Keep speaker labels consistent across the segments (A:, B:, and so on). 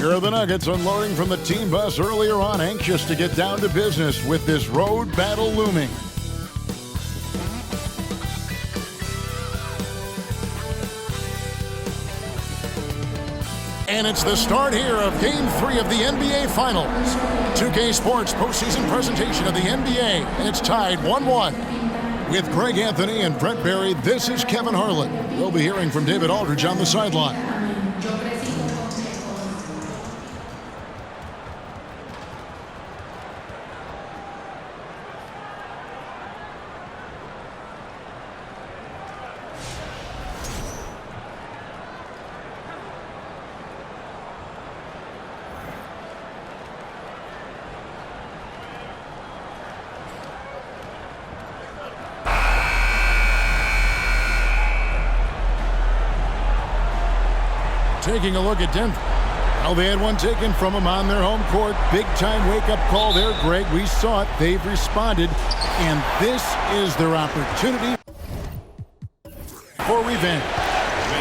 A: Here are the Nuggets unloading from the team bus earlier on, anxious to get down to business with this road battle looming. And it's the start here of Game 3 of the NBA Finals. 2K Sports postseason presentation of the NBA, and it's tied 1-1. With Greg Anthony and Brent Barry, this is Kevin Harlan. We'll be hearing from David Aldridge on the sideline. Taking a look at Denver. Well, they had one taken from them on their home court. Big-time wake-up call there, Greg. We saw it. They've responded, and this is their opportunity for revenge.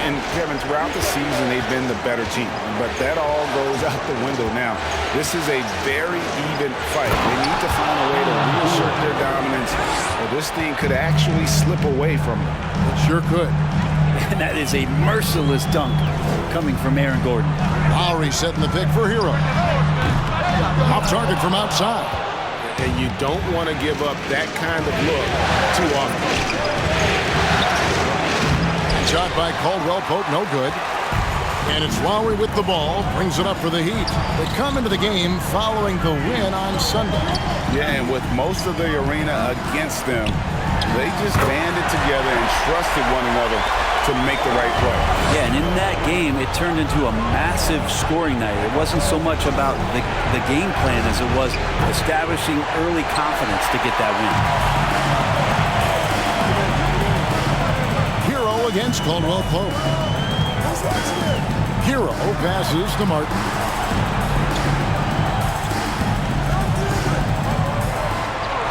B: And, Kevin, throughout the season, they've been the better team. But that all goes out the window now. This is a very even fight. They need to find a way to reassert their dominance, or this thing could actually slip away from them.
A: It sure could.
C: And that is a merciless dunk coming from Aaron Gordon.
A: Lowry setting the pick for Hero. Off target from outside.
B: And you don't want to give up that kind of look too often.
A: Shot by Caldwell Pope, no good. And it's Lowry with the ball, brings it up for the Heat. They come into the game following the win on Sunday.
B: Yeah, and with most of the arena against them, they just banded together and trusted one another to make the right play.
C: Yeah, and in that game, it turned into a massive scoring night. It wasn't so much about the game plan as it was establishing early confidence to get that win.
A: Hero against Caldwell Pope. Hero passes to Martin.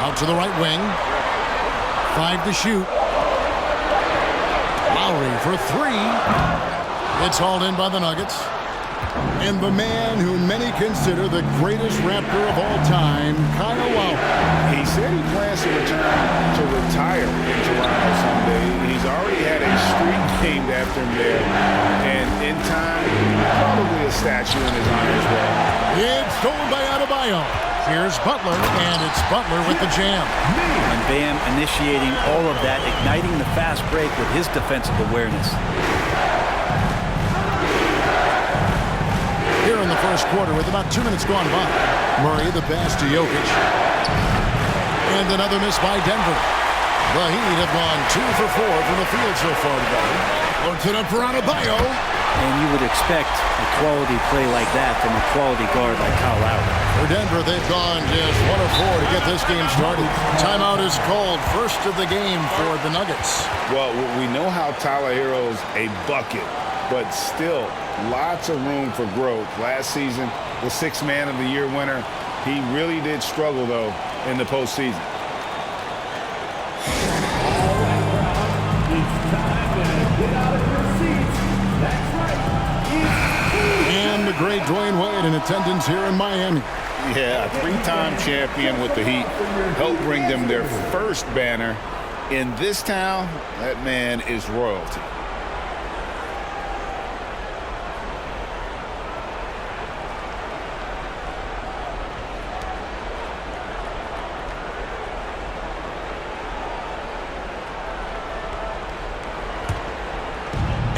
A: Out to the right wing. 5 to shoot. Lowry for 3. It's hauled in by the Nuggets. And the man who many consider the greatest Raptor of all time, Kyle Lowry.
B: He said he plans to return to retire in Toronto someday. He's already had a street named after him there. And in time, probably a statue in his honor as well.
A: It's stolen by Adebayo. Here's Butler, and it's Butler with the jam.
C: And Bam initiating all of that, igniting the fast break with his defensive awareness.
A: Here in the first quarter with about 2 minutes gone by. Murray, the pass to Jokic. And another miss by Denver. The Heat have gone 2 for 4 from the field so far today. Loads it up for Adebayo.
C: And you would expect a quality play like that from a quality guard like Kyle Lowry.
A: For Denver, they've gone just 1 of 4 to get this game started. Timeout is called. First of the game for the Nuggets.
B: Well, we know how Tyler Hero's a bucket, but still lots of room for growth. Last season, the 6th Man of the Year winner, he really did struggle, though, in the postseason.
A: And the great Dwayne Wade in attendance here in Miami.
B: Yeah, a 3-time champion with the Heat. Helped bring them their first banner. In this town, that man is royalty.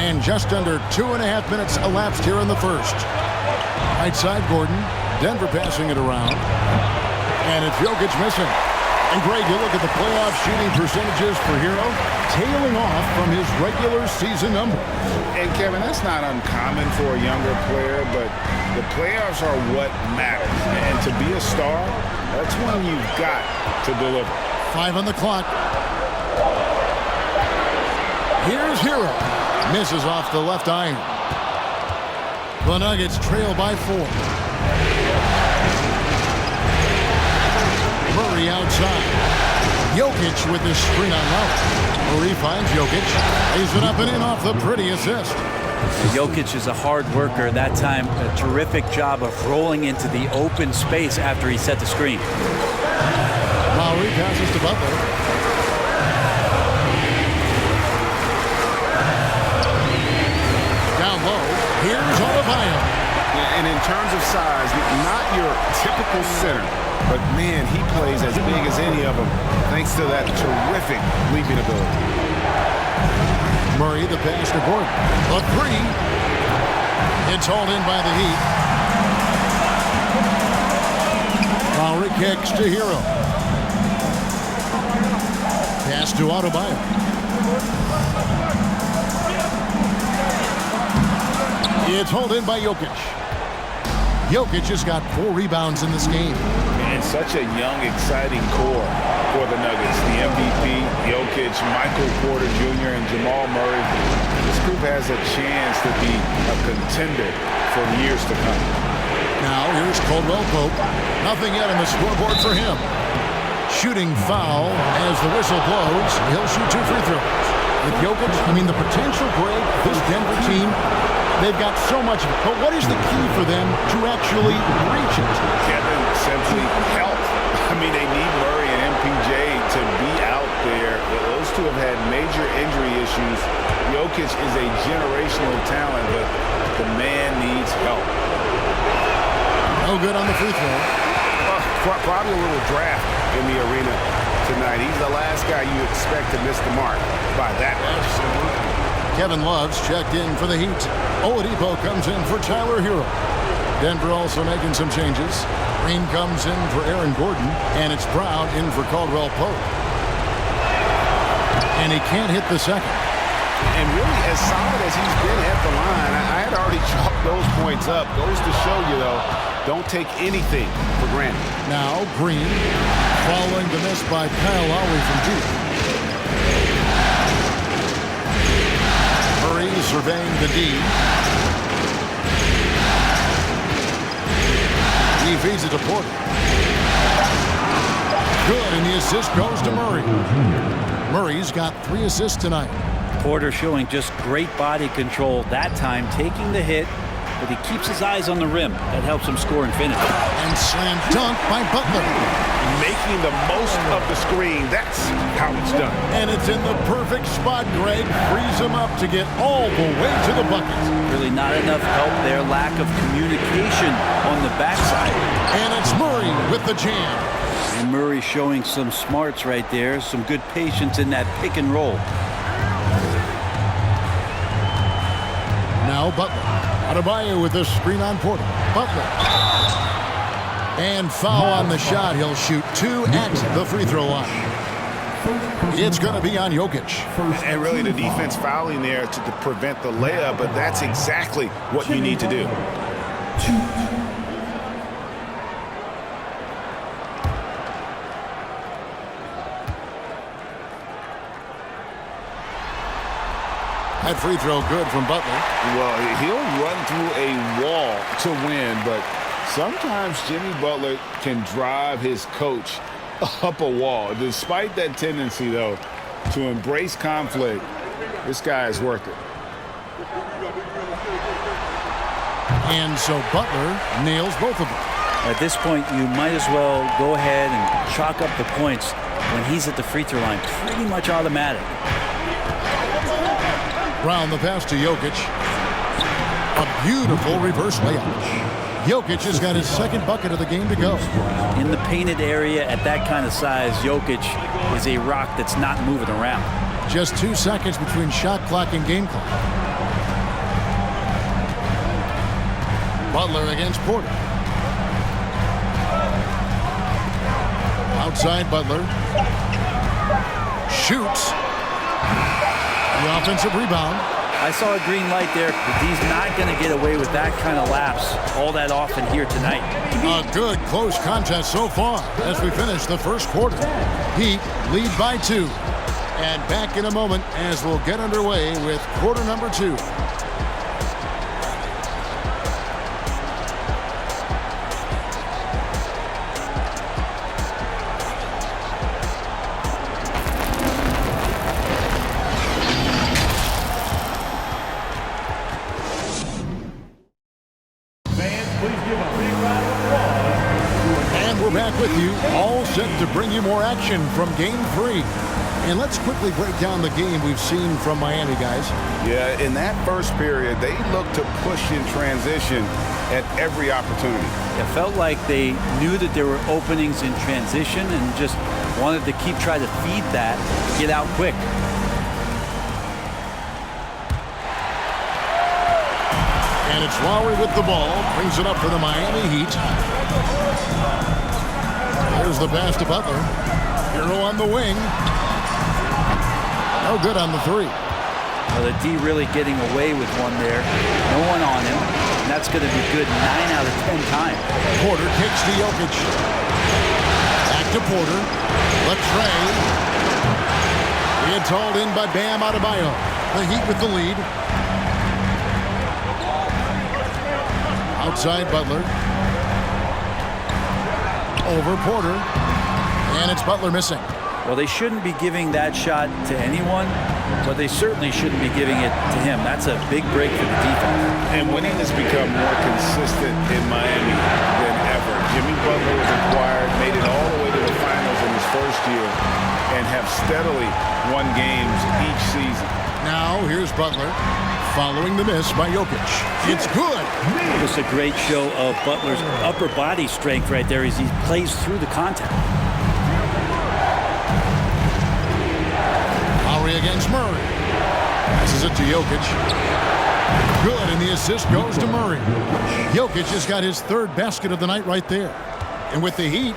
A: And just under 2.5 minutes elapsed here in the first. Right side, Gordon. Denver passing it around. And it's Jokic missing. And Greg, you look at the playoff shooting percentages for Hero, tailing off from his regular season number.
B: And Kevin, that's not uncommon for a younger player, but the playoffs are what matters. And to be a star, that's when you've got to deliver.
A: 5 on the clock. Here's Hero. Misses off the left iron. The Nuggets trail by 4. Murray outside. Jokic with the screen on Lowry. Murray finds Jokic. Lays it up and in off the pretty assist.
C: Jokic is a hard worker. That time, a terrific job of rolling into the open space after he set the screen.
A: Lowry passes to Butler. Down low. Here's Adebayo.
B: Yeah, and in terms of size, not your typical center, but man, he plays as big as any of them thanks to that terrific leaping ability.
A: Murray, the pass to Gordon. A three. It's hauled in by the Heat. Lowry kicks to Hero. Pass to Adebayo. It's hauled in by Jokic. Jokic has got 4 rebounds in this game.
B: And such a young, exciting core for the Nuggets. The MVP, Jokic, Michael Porter Jr., and Jamal Murray. This group has a chance to be a contender for years to come.
A: Now here's Caldwell Pope. Nothing yet on the scoreboard for him. Shooting foul as the whistle blows. He'll shoot 2 free throws. With Jokic, the potential break, this Denver team, they've got so much of it. But what is the key for them to actually reach it?
B: Kevin, simply health. They need Murray and MPJ to be out there. Those two have had major injury issues. Jokic is a generational talent, but the man needs help.
A: No good on the free throw.
B: Probably a little draft in the arena tonight. He's the last guy you expect to miss the mark by that much.
A: Kevin Love's checked in for the Heat. Oladipo comes in for Tyler Hero. Denver also making some changes. Green comes in for Aaron Gordon, and it's Brown in for Caldwell Pope. And he can't hit the second.
B: And really, as solid as he's been at the line, I had already chalked those points up. Goes to show you, though, don't take anything for granted.
A: Now Green, following the miss by Kyle Lowry from deep. Murray surveying the D. He feeds it to Porter. Good, and the assist goes to Murray. Murray's got 3 assists tonight.
C: Porter showing just great body control that time, taking the hit, but he keeps his eyes on the rim. That helps him score and finish.
A: And slam dunk by Butler.
B: Making the most of the screen. That's how it's done.
A: And it's in the perfect spot, Greg. Frees him up to get all the way to the bucket.
C: Really not enough help there. Lack of communication on the backside.
A: And it's Murray with the jam.
C: And Murray showing some smarts right there. Some good patience in that pick and roll.
A: Now Butler. Adebayo with the screen on Porter. Butler. And foul on the shot. He'll shoot 2 at the free throw line. It's going to be on Jokic.
B: And really the defense fouling there to prevent the layup, but that's exactly what you need to do.
A: That free throw good from Butler.
B: Well, he'll run through a wall to win, but sometimes Jimmy Butler can drive his coach up a wall. Despite that tendency, though, to embrace conflict, this guy is worth it.
A: And so Butler nails both of them.
C: At this point, you might as well go ahead and chalk up the points when he's at the free throw line. Pretty much automatic.
A: Brown the pass to Jokic. A beautiful reverse layup. Jokic has got his 2nd bucket of the game to go.
C: In the painted area at that kind of size, Jokic is a rock that's not moving around.
A: Just 2 seconds between shot clock and game clock. Butler against Porter. Outside Butler. Shoots. The offensive rebound.
C: I saw a green light there, but he's not going to get away with that kind of lapse all that often here tonight.
A: A good close contest so far as we finish the first quarter. Heat lead by 2. And back in a moment as we'll get underway with quarter number 2. And we're back with you, all set to bring you more action from Game 3. And let's quickly break down the game we've seen from Miami, guys.
B: Yeah, in that first period, they looked to push in transition at every opportunity.
C: It felt like they knew that there were openings in transition and just wanted to try to feed that, get out quick.
A: And it's Lowry with the ball, brings it up for the Miami Heat. There's the pass to Butler. Hero on the wing. No good on the three.
C: Well, the D really getting away with one there. No one on him. And that's going to be good 9 out of 10 times.
A: Porter kicks to Jokic. Back to Porter. Latrey. It's hauled in by Bam Adebayo. The Heat with the lead. Outside Butler. Over Porter. And it's Butler missing.
C: Well, they shouldn't be giving that shot to anyone, but they certainly shouldn't be giving it to him. That's a big break for the defense.
B: And winning has become more consistent in Miami than ever. Jimmy Butler was acquired, made it all the way to the finals in his first year, and have steadily won games each season.
A: Now here's Butler, following the miss by Jokic. It's good.
C: Just a great show of Butler's upper body strength right there as he plays through the contact.
A: Lowry against Murray. Passes it to Jokic. Good, and the assist goes to Murray. Jokic has got his third basket of the night right there. And with the Heat,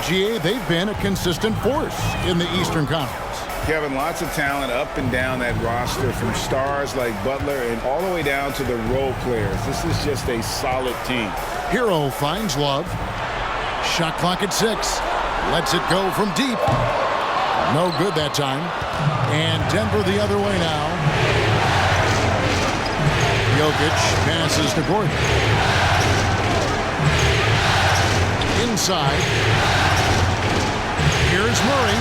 A: GA, they've been a consistent force in the Eastern Conference.
B: Kevin, lots of talent up and down that roster, from stars like Butler and all the way down to the role players. This is just a solid team.
A: Hero finds Love. Shot clock at 6. Lets it go from deep. No good that time. And Denver the other way now. Jokic passes to Gordon. Inside. Here's Murray.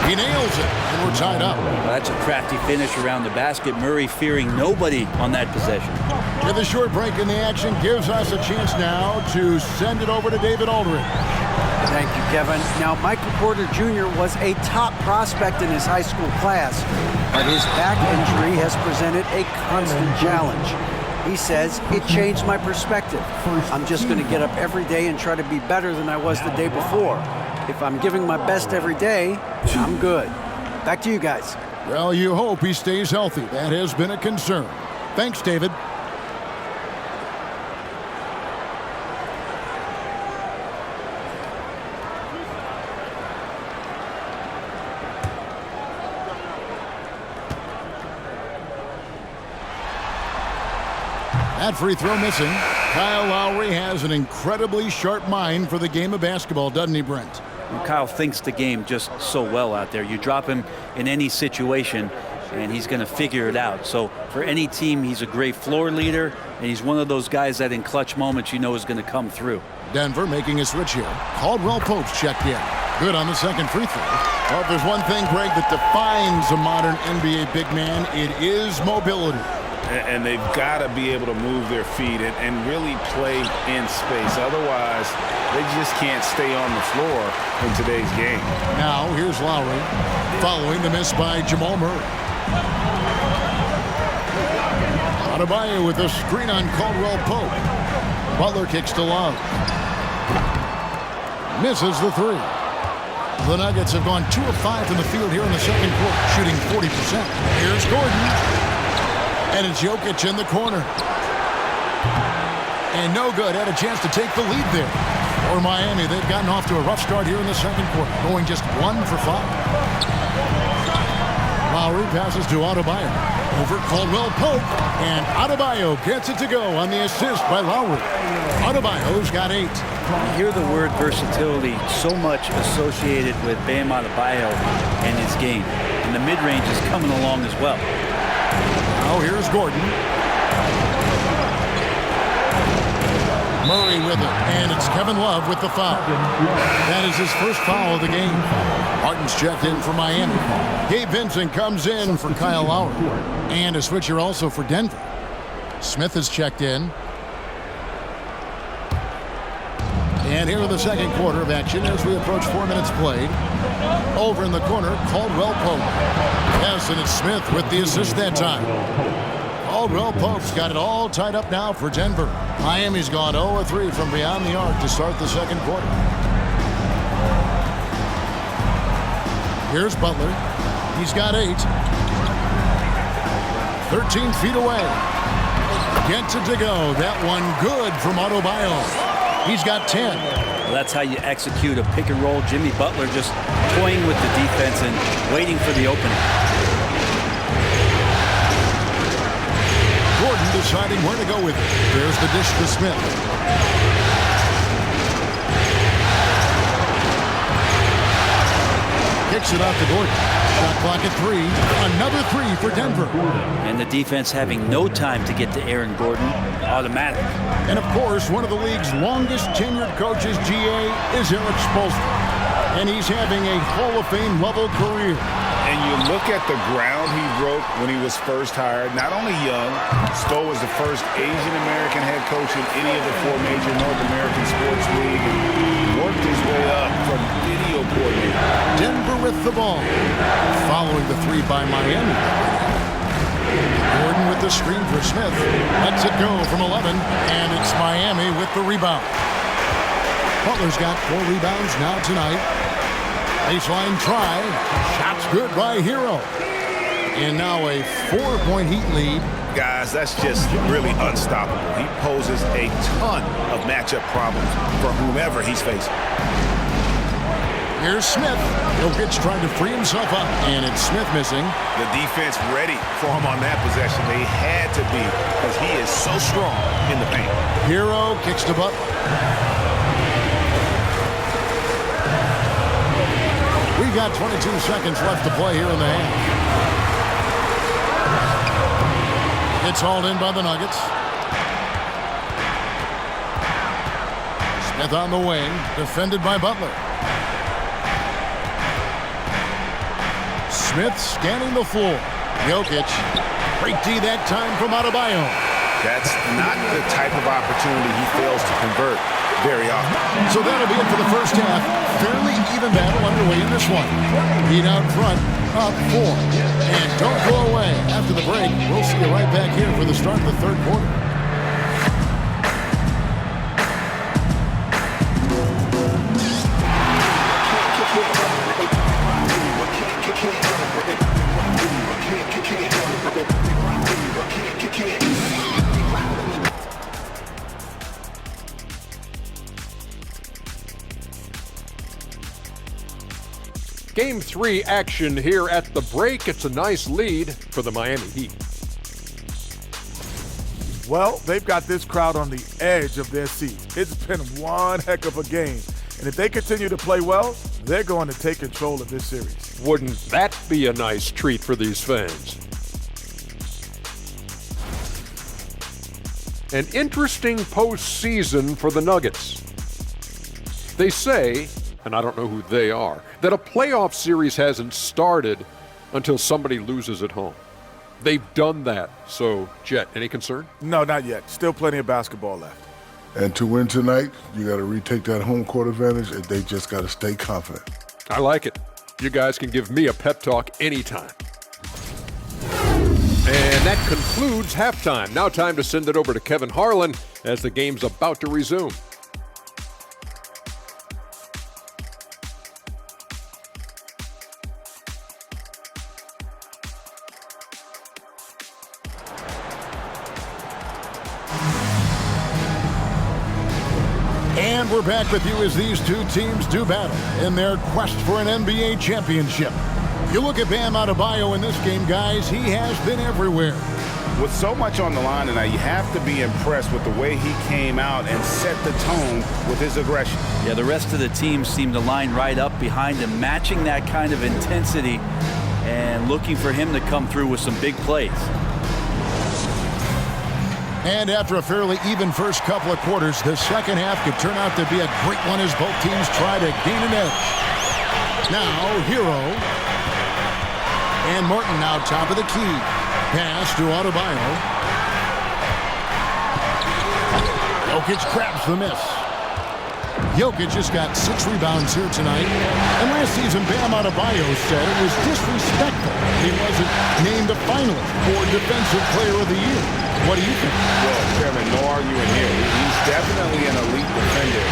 A: He nails it, and we're tied up.
C: Well, that's a crafty finish around the basket. Murray fearing nobody on that possession.
A: With a short break in the action, gives us a chance now to send it over to David Aldridge.
D: Thank you, Kevin. Now, Michael Porter Jr. was a top prospect in his high school class, but his back injury has presented a constant challenge. He says, it changed my perspective. I'm just going to get up every day and try to be better than I was the day before. If I'm giving my best every day, I'm good. Back to you guys.
A: Well, you hope he stays healthy. That has been a concern. Thanks, David. That free throw missing. Kyle Lowry has an incredibly sharp mind for the game of basketball, doesn't he, Brent?
C: Well, Kyle thinks the game just so well out there. You drop him in any situation, and he's going to figure it out. So for any team, he's a great floor leader, and he's one of those guys that in clutch moments you know is going to come through.
A: Denver making a switch here. Caldwell Pope's checked in. Good on the second free throw. Well, if there's one thing, Greg, that defines a modern NBA big man, it is mobility.
B: And they've got to be able to move their feet and really play in space. Otherwise, they just can't stay on the floor in today's game.
A: Now, here's Lowry, following the miss by Jamal Murray. Adebayo with a screen on Caldwell Pope. Butler kicks to Love. Misses the three. The Nuggets have gone 2 of 5 from the field here in the second quarter, shooting 40%. Here's Gordon. And it's Jokic in the corner. And no good. Had a chance to take the lead there. For Miami, they've gotten off to a rough start here in the second quarter, going just 1 for 5. Lowry passes to Adebayo. Over Caldwell Pope. And Adebayo gets it to go on the assist by Lowry. Adebayo's got 8.
C: You hear the word versatility so much associated with Bam Adebayo and his game. And the mid-range is coming along as well.
A: Now here's Gordon. Murray with it, and it's Kevin Love with the foul. That is his first foul of the game. Martin's checked in for Miami. Gabe Vincent comes in for Kyle Lowry. And a switcher also for Denver. Smith is checked in. And here in the second quarter of action as we approach 4 minutes played. Over in the corner, Caldwell Pope. Yes, and it's Smith with the assist that time. Caldwell Pope's got it all tied up now for Denver. Miami's gone 0-3 from beyond the arc to start the second quarter. Here's Butler. He's got 8. 13 feet away. Gets it to go. That one good from Adebayo. He's got 10.
C: Well, that's how you execute a pick and roll. Jimmy Butler just toying with the defense and waiting for the opening.
A: Gordon deciding where to go with it. There's the dish to Smith. Kicks it out to Gordon. Shot clock at 3. Another 3 for Denver.
C: And the defense having no time to get to Aaron Gordon. Automatic.
A: And of course, one of the league's longest tenured coaches, GA, is Eric Spoelstra. And he's having a Hall of Fame level career.
B: And you look at the ground he broke when he was first hired. Not only young, Spo was the first Asian-American head coach in any of the 4 major North American sports leagues. And worked his way up from video coordinator.
A: Denver with the ball. Following the 3 by Miami. Gordon with the screen for Smith. Lets it go from 11. And it's Miami with the rebound. Butler's got 4 rebounds now tonight. Baseline try. Shots good by Hero. And now a 4-point Heat lead.
B: Guys, that's just really unstoppable. He poses a ton of matchup problems for whomever he's facing.
A: Here's Smith. Jokic trying to free himself up. And it's Smith missing.
B: The defense ready for him on that possession. They had to be because he is so strong in the paint.
A: Hero kicks to Butler. We've got 22 seconds left to play here in the half. It's hauled in by the Nuggets. Smith on the wing, defended by Butler. Smith scanning the floor. Jokic, great D that time from Adebayo.
B: That's not the type of opportunity he fails to convert very often.
A: So that'll be it for the first half. Fairly even battle underway in this one. Heat out front, up 4. And don't go away. After the break, we'll see you right back here for the start of the third quarter.
E: Game 3 action here at the break. It's a nice lead for the Miami Heat.
F: Well, they've got this crowd on the edge of their seats. It's been one heck of a game. And if they continue to play well, they're going to take control of this series.
E: Wouldn't that be a nice treat for these fans? An interesting postseason for the Nuggets. They say, and I don't know who they are, that a playoff series hasn't started until somebody loses at home. They've done that. So, Jet, any concern?
F: No, not yet. Still plenty of basketball left.
G: And to win tonight, you got to retake that home court advantage, and they just got to stay confident.
E: I like it. You guys can give me a pep talk anytime. And that concludes halftime. Now time to send it over to Kevin Harlan as the game's about to resume.
A: And we're back with you as these two teams do battle in their quest for an NBA championship. You look at Bam Adebayo in this game, guys, he has been everywhere.
B: With so much on the line tonight, you have to be impressed with the way he came out and set the tone with his aggression.
C: Yeah, the rest of the team seemed to line right up behind him, matching that kind of intensity and looking for him to come through with some big plays.
A: And after a fairly even first couple of quarters, the second half could turn out to be a great one as both teams try to gain an edge. Now, Hero. And Morton now top of the key. Pass to Adebayo. Jokic grabs the miss. Jokic just got 6 rebounds here tonight. And last season, Bam Adebayo said it was disrespectful he wasn't named a finalist for Defensive Player of the Year. What do you think?
B: Well, Kevin, no arguing here. He's definitely an elite defender.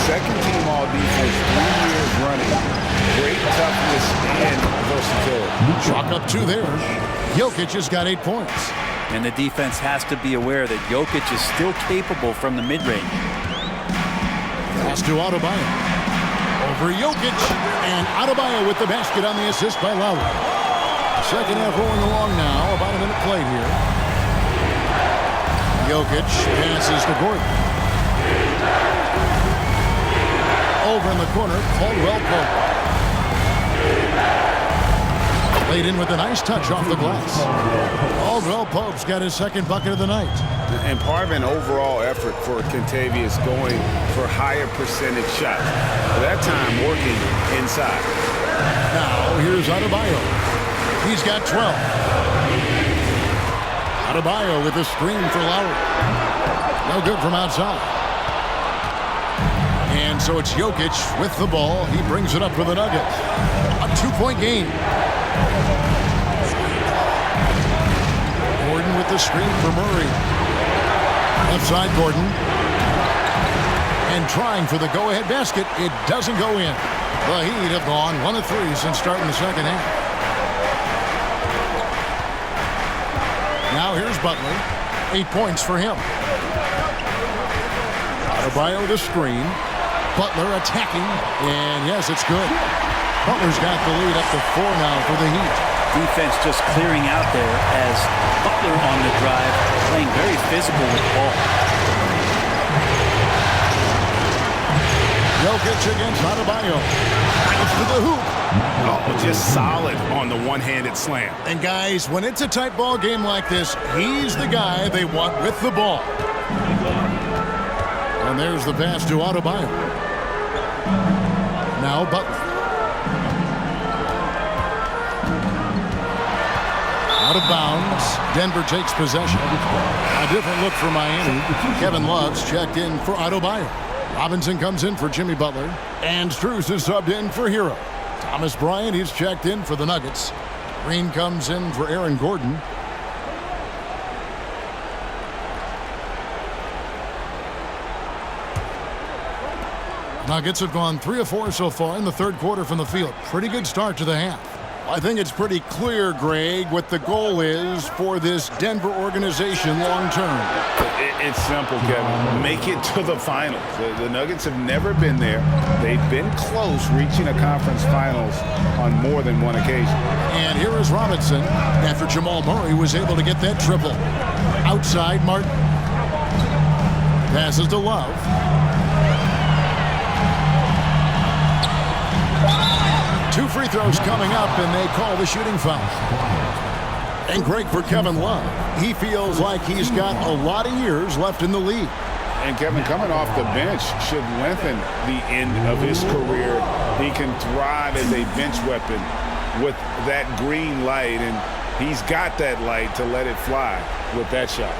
B: Second team all-defense, 3 years running. Great toughness and versatility.
A: Chalk up 2 there. Jokic has got 8 points.
C: And the defense has to be aware that Jokic is still capable from the mid-range.
A: Pass to Adebayo. Over Jokic. And Adebayo with the basket on the assist by Lowry. Second half rolling along now. About a minute played here. Jokic passes to Gordon. Over in the corner, Caldwell Pope. Laid in with a nice touch off the glass. Caldwell Pope's got his second bucket of the night.
B: And part of an overall effort for Kentavious going for higher percentage shots. At that time, working inside.
A: Now, here's Adebayo. He's got 12. Adebayo with a screen for Lowry. No good from outside. And so it's Jokic with the ball. He brings it up for the Nuggets. A 2-point game. Gordon with the screen for Murray. Left side Gordon. And trying for the go-ahead basket. It doesn't go in. The Heat have gone 1 of 3 since starting the second half. Now here's Butler. 8 points for him. Adebayo the screen. Butler attacking. And yes, it's good. Butler's got the lead up to 4 now for the Heat.
C: Defense just clearing out there as Butler on the drive, playing very physical with the ball.
A: Jokic against Adebayo. It's to the hoop.
B: Oh, just solid on the one-handed slam.
A: And guys, when it's a tight ball game like this, he's the guy they want with the ball. And there's the pass to Adebayo. Now Butler. Out of bounds. Denver takes possession. A different look for Miami. Kevin Love's checked in for Adebayo. Robinson comes in for Jimmy Butler. And Strus is subbed in for Hero. Thomas Bryant, he's checked in for the Nuggets. Green comes in for Aaron Gordon. Nuggets have gone 3 of 4 so far in the third quarter from the field. Pretty good start to the half. I think it's pretty clear, Greg, what the goal is for this Denver organization long term.
B: It's simple, Kevin. Make it to the finals. The Nuggets have never been there. They've been close reaching a conference finals on more than one occasion.
A: And here is Robinson after Jamal Murray was able to get that triple. Outside, Martin. Passes to Love. Two free throws coming up, and they call the shooting foul. And great for Kevin Love. He feels like he's got a lot of years left in the league.
B: And Kevin, coming off the bench should lengthen the end of his career. He can thrive as a bench weapon with that green light, and he's got that light to let it fly with that shot.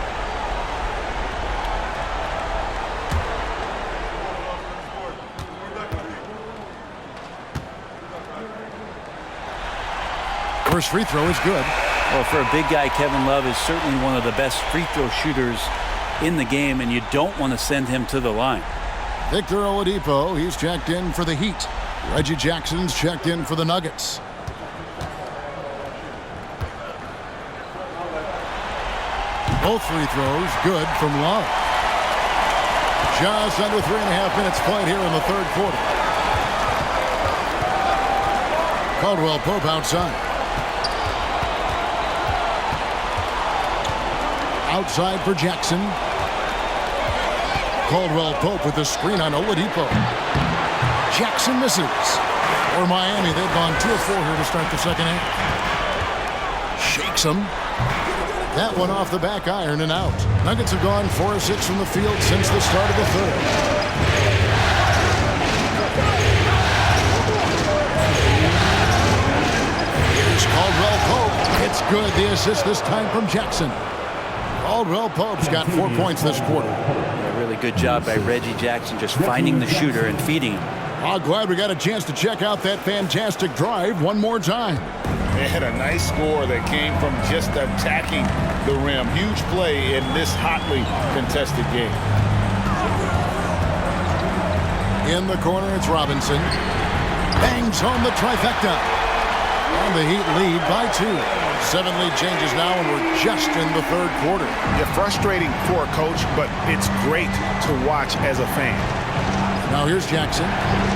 A: First free throw is good.
C: Well, for a big guy, Kevin Love is certainly one of the best free throw shooters in the game, and you don't want to send him to the line.
A: Victor Oladipo, he's checked in for the Heat. Reggie Jackson's checked in for the Nuggets. Both free throws good from Love. Just under 3.5 minutes played here in the third quarter. Caldwell Pope outside. Outside for Jackson. Caldwell Pope with the screen on Oladipo. Jackson misses. For Miami, they've gone 2 of 4 here to start the second half. Shakes him. That one off the back iron and out. Nuggets have gone 4 of 6 from the field since the start of the third. Here's Caldwell Pope. It's good. The assist this time from Jackson. Caldwell Pope's got 4 points this quarter.
C: Yeah, really a good job by Reggie Jackson just finding the shooter and feeding him.
A: I'm glad we got a chance to check out that fantastic drive one more time.
B: They had a nice score that came from just attacking the rim. Huge play in this hotly contested game.
A: In the corner, it's Robinson. Bangs home the trifecta. And the Heat lead by 2. 7 lead changes now, and we're just in the third quarter.
B: Yeah, frustrating for a coach, but it's great to watch as a fan.
A: Now here's Jackson.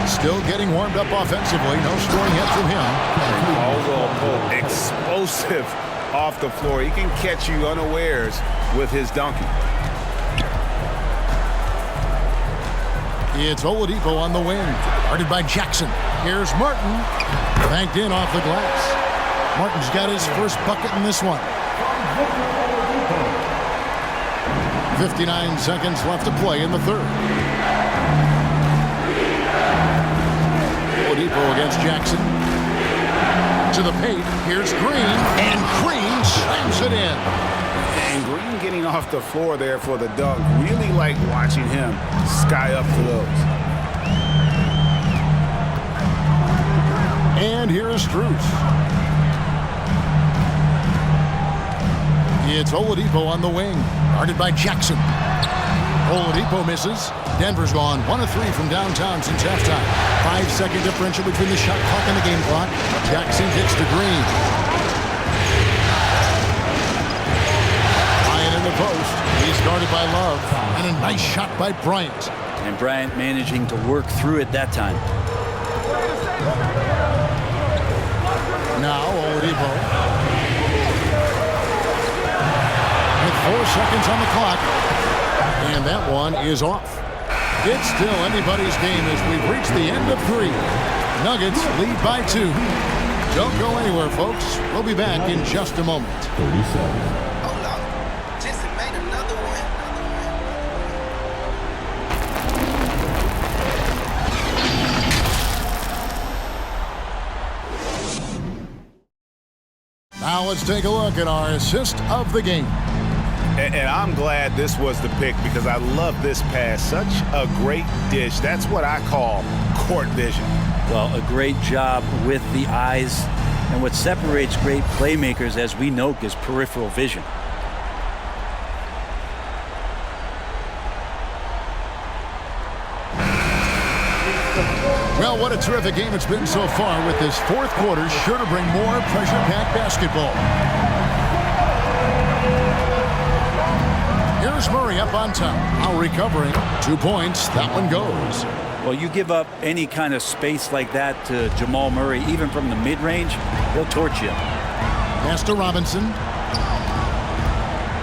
A: Still getting warmed up offensively. No scoring yet from him.
B: Caldwell Pope, explosive off the floor. He can catch you unawares with his dunking.
A: It's Oladipo on the wing. Guarded by Jackson. Here's Martin. Banked in off the glass. Martin's got his first bucket in this one. 59 seconds left to play in the third. Oladipo against Jackson. To the paint. Here's Green. And Green slams it in.
B: And Green getting off the floor there for the dunk. Really like watching him sky up for those.
A: And here's Strus. It's Oladipo on the wing. Guarded by Jackson. Oladipo misses. Denver's gone 1 of 3 from downtown since halftime. 5-second differential between the shot clock and the game clock. Jackson gets to Green. Bryant in the post. He's guarded by Love. And a nice shot by Bryant.
C: And Bryant managing to work through it that time.
A: Now Oladipo. With 4 seconds on the clock. And that one is off. It's still anybody's game as we've reached the end of 3. Nuggets lead by 2. Don't go anywhere, folks. We'll be back in just a moment.
H: 30 seconds. Hold on. Jesse made another one.
A: Now let's take a look at our assist of the game.
B: And I'm glad this was the pick because I love this pass. Such a great dish. That's what I call court vision.
C: Well, a great job with the eyes. And what separates great playmakers, as we know, is peripheral vision.
A: Well, what a terrific game it's been so far, with this fourth quarter sure to bring more pressure-packed basketball. Here's Murray up on top. Now recovering. 2 points. That one goes.
C: Well, you give up any kind of space like that to Jamal Murray, even from the mid-range, he'll torch you.
A: Pass to Robinson.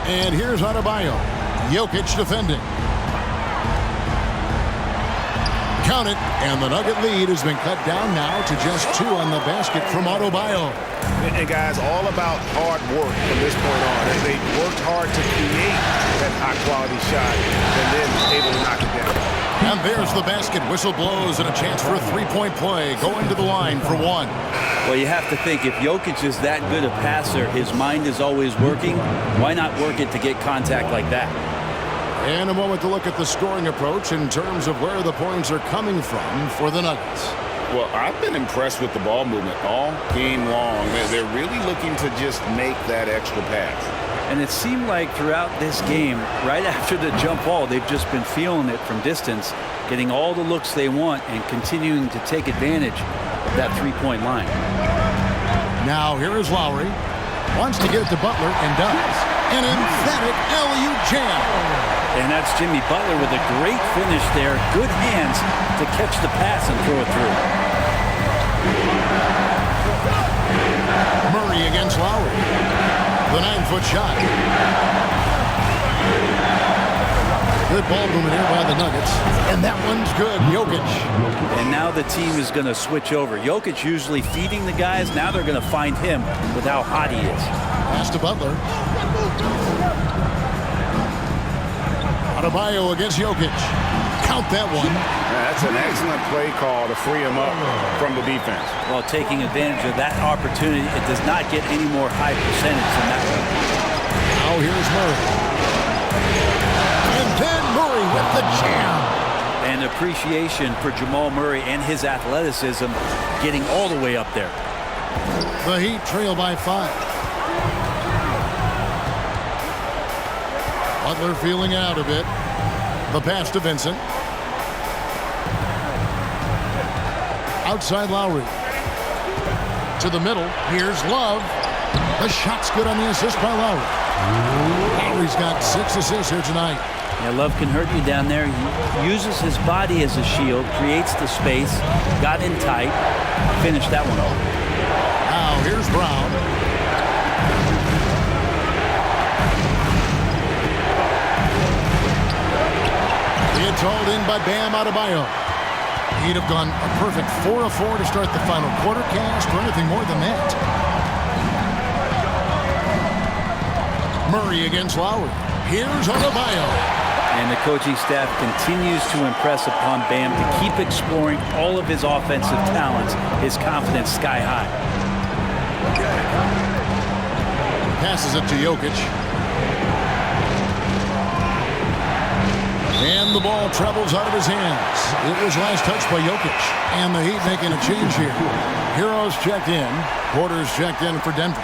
A: And here's Adebayo. Jokic defending. Count it, and the Nugget lead has been cut down now to just 2 on the basket from Adebayo.
B: And guys, all about hard work from this point on. They worked hard to create that high-quality shot and then able to knock it down.
A: And there's the basket. Whistle blows and a chance for a 3-point play. Going to the line for 1.
C: Well, you have to think, if Jokic is that good a passer, his mind is always working. Why not work it to get contact like that?
A: And a moment to look at the scoring approach in terms of where the points are coming from for the Nuggets.
B: Well, I've been impressed with the ball movement all game long. They're really looking to just make that extra pass.
C: And it seemed like throughout this game, right after the jump ball, they've just been feeling it from distance, getting all the looks they want and continuing to take advantage of that three-point line.
A: Now here is Lowry. Wants to get it to Butler and does. An emphatic alley-oop jam.
C: And that's Jimmy Butler with a great finish there. Good hands to catch the pass and throw it through.
A: Murray against Lowry. The 9-foot shot. Good ball movement here by the Nuggets. And that one's good. Jokic.
C: And now the team is going to switch over. Jokic usually feeding the guys. Now they're going to find him with how hot he is.
A: Pass to Butler. Adebayo against Jokic. Count that one.
B: That's an excellent play call to free him up from the defense.
C: Well, taking advantage of that opportunity, it does not get any more high percentage than that one.
A: Now here's Murray. And then Murray with the jam.
C: And appreciation for Jamal Murray and his athleticism getting all the way up there.
A: The Heat trail by 5. Butler feeling it out a bit. The pass to Vincent. Outside Lowry. To the middle. Here's Love. The shot's good on the assist by Lowry. Lowry's got 6 assists here tonight.
C: Yeah, Love can hurt you down there. He uses his body as a shield, creates the space, got in tight, finished that one off.
A: Now here's Brown. It's hauled in by Bam Adebayo. He'd have gone a perfect 4 of 4 to start the final quarter. Cast or anything more than that. Murray against Lowry. Here's Adebayo.
C: And the coaching staff continues to impress upon Bam to keep exploring all of his offensive talents, his confidence sky high.
A: Passes it to Jokic. And the ball travels out of his hands. It was last touched by Jokic. And the Heat making a change here. Heroes checked in. Porter's checked in for Denver.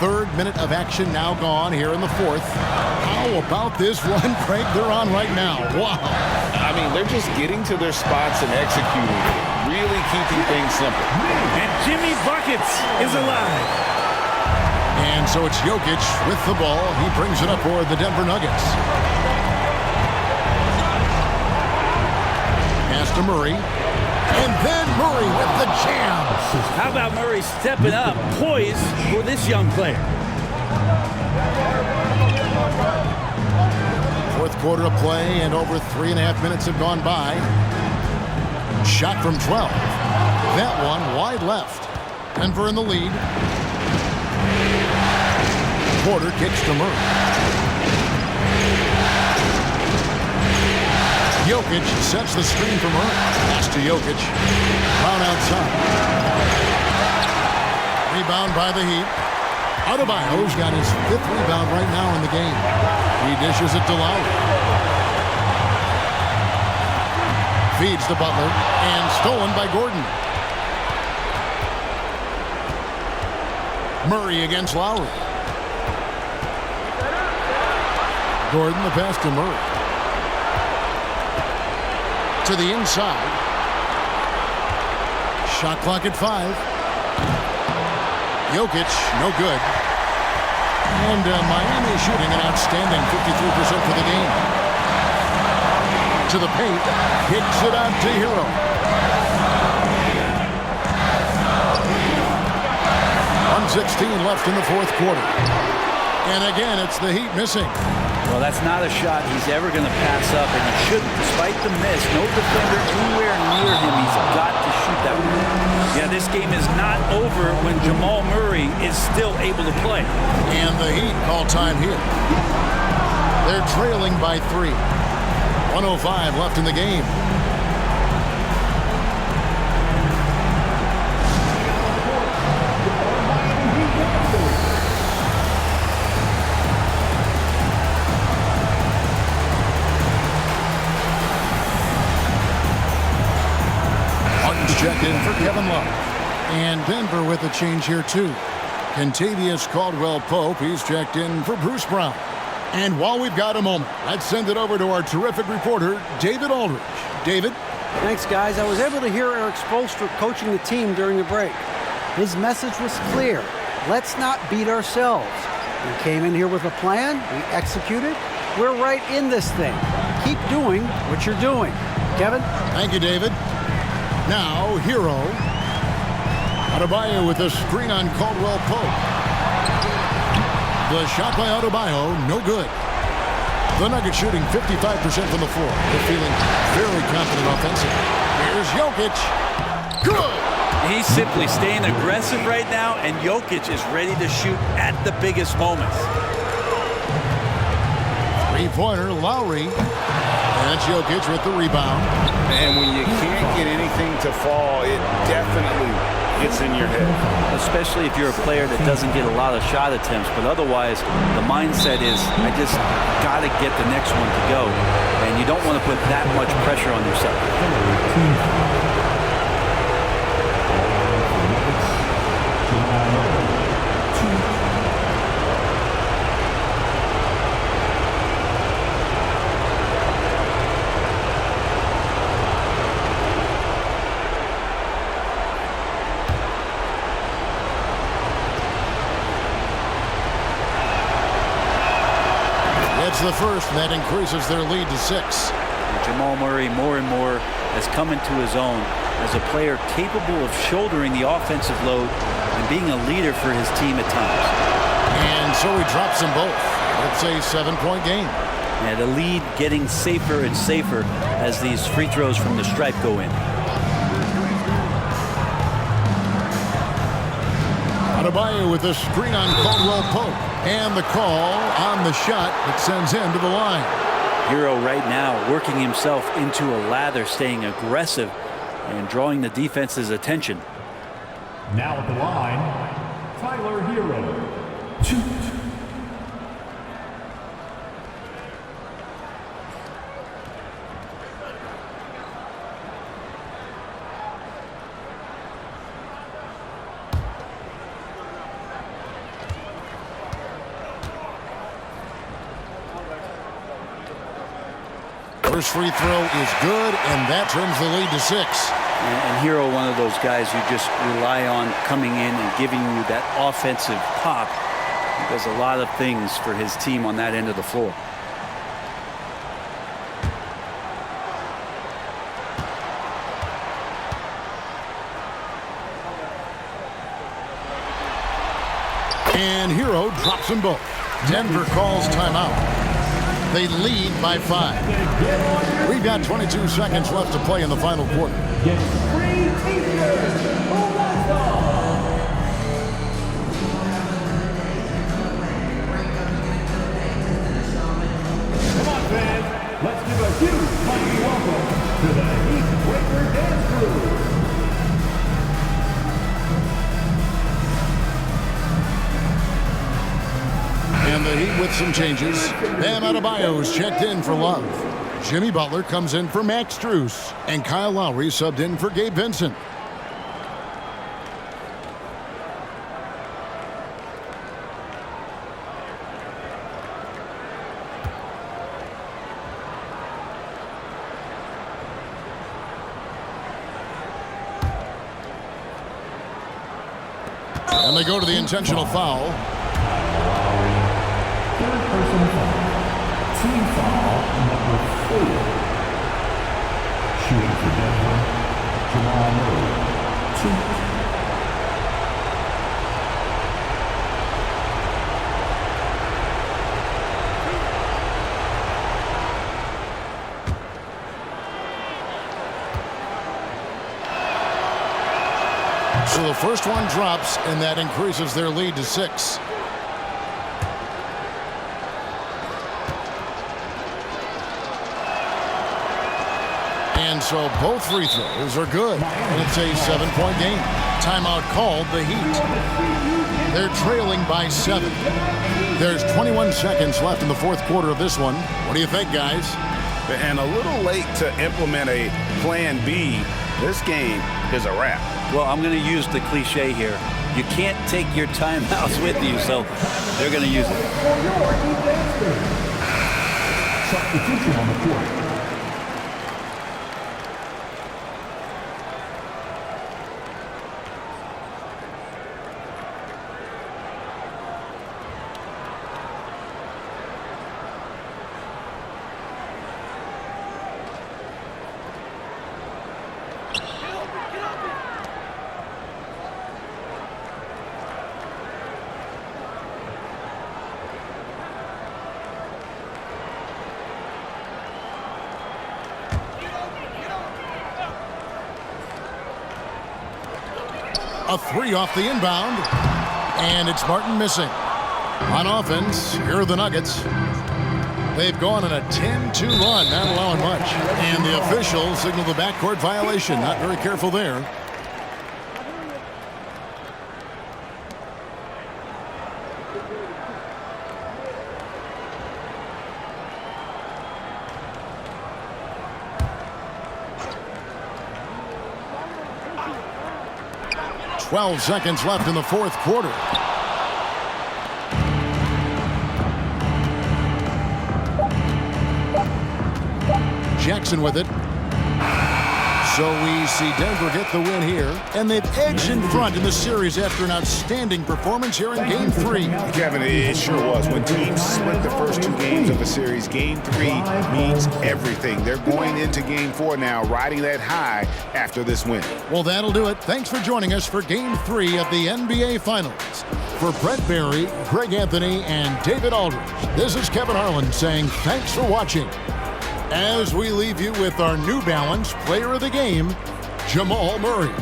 A: Third minute of action now gone here in the fourth. How about this one, Craig? They're on right now. Wow.
B: I mean, they're just getting to their spots and executing. Really keeping things simple.
C: And Jimmy Buckets is alive.
A: And so it's Jokic with the ball. He brings it up for the Denver Nuggets. Pass to Murray. And then Murray with the jam.
C: How about Murray stepping up, poised for this young player?
A: Fourth quarter of play, and over 3.5 minutes have gone by. Shot from 12. That one wide left. Denver in the lead. Porter kicks to Murray. Jokic sets the screen for Murray. Pass to Jokic. Brown outside. Rebound by the Heat. Adebayo's got his 5th rebound right now in the game. He dishes it to Lowry. Feeds to Butler. And stolen by Gordon. Murray against Lowry. Gordon, the pass to Murray. To the inside. Shot clock at 5. Jokic, no good. And Miami shooting an outstanding 53% for the game. To the paint. Kicks it out to Hero. .116 left in the fourth quarter. And again, it's the Heat missing.
C: Well, that's not a shot he's ever going to pass up, and he shouldn't. Despite the miss, no defender anywhere near him. He's got to shoot that one. Yeah, this game is not over when Jamal Murray is still able to play.
A: And the Heat call time here. They're trailing by 3. 1:05 left in the game. Checked in for Kevin Love. And Denver with a change here, too. Kentavious Caldwell-Pope, he's checked in for Bruce Brown. And while we've got a moment, let's send it over to our terrific reporter, David Aldridge. David?
D: Thanks, guys. I was able to hear Eric Spoelstra coaching the team during the break. His message was clear. Let's not beat ourselves. We came in here with a plan. We executed. We're right in this thing. Keep doing what you're doing. Kevin?
A: Thank you, David. Now, Hero. Adebayo with a screen on Caldwell-Pope. The shot by Adebayo, no good. The Nuggets shooting 55% from the floor. They're feeling very confident offensively. Here's Jokic. Good!
C: He's simply staying aggressive right now, and Jokic is ready to shoot at the biggest moments.
A: Three-pointer, Lowry. That's Jokic with the rebound.
B: And when you can't get anything to fall, it definitely gets in your head.
C: Especially if you're a player that doesn't get a lot of shot attempts, but otherwise the mindset is, I just got to get the next one to go, and you don't want to put that much pressure on yourself.
A: It's the first, and that increases their lead to 6.
C: Jamal Murray more and more has come into his own as a player capable of shouldering the offensive load and being a leader for his team at times.
A: And so he drops them both. It's a 7-point game.
C: And the lead getting safer and safer as these free throws from the stripe go in.
A: Adebayo with a screen on Caldwell Pope. And the call on the shot that sends him to the line.
C: Hero right now working himself into a lather, staying aggressive and drawing the defense's attention.
I: Now at the line, Tyler Hero.
A: First free throw is good, and that turns the lead to 6.
C: And Hero, one of those guys you just rely on coming in and giving you that offensive pop. He does a lot of things for his team on that end of the floor.
A: And Hero drops them both. Denver calls timeout. They lead by 5. We've got 22 seconds left to play in the final quarter.
I: Come on, fans. Let's give a huge mighty welcome to the Heatbreaker Dance Crew.
A: And the Heat with some changes. Bam Adebayo's checked in for Love. Jimmy Butler comes in for Max Strus. And Kyle Lowry subbed in for Gabe Vincent. And they go to the intentional foul.
I: Third personal foul. Team foul number 4. Shooting for Denver, Jamal Murray. 2.
A: So the first one drops, and that increases their lead to 6. And so both free throws are good. And it's a 7-point game. Timeout called the Heat. They're trailing by 7. There's 21 seconds left in the fourth quarter of this one. What do you think, guys?
B: And a little late to implement a plan B. This game is a wrap.
C: Well, I'm going to use the cliche here. You can't take your timeouts with you, so they're going to use it.
I: Substitution on the court.
A: A 3 off the inbound, and it's Martin missing. On offense, here are the Nuggets. They've gone on a 10-2 run, not allowing much. And the official signaled the backcourt violation. Not very careful there. 12 seconds left in the fourth quarter. Jackson with it. So we see Denver get the win here, and they've edged in front in the series after an outstanding performance here in Game 3.
B: Kevin, it sure was. When teams split the first 2 games of a series, Game 3 means everything. They're going into Game 4 now, riding that high after this win.
A: Well, that'll do it. Thanks for joining us for Game 3 of the NBA Finals. For Brent Barry, Greg Anthony, and David Aldridge, this is Kevin Harlan saying thanks for watching. As we leave you with our New Balance Player of the Game, Jamal Murray.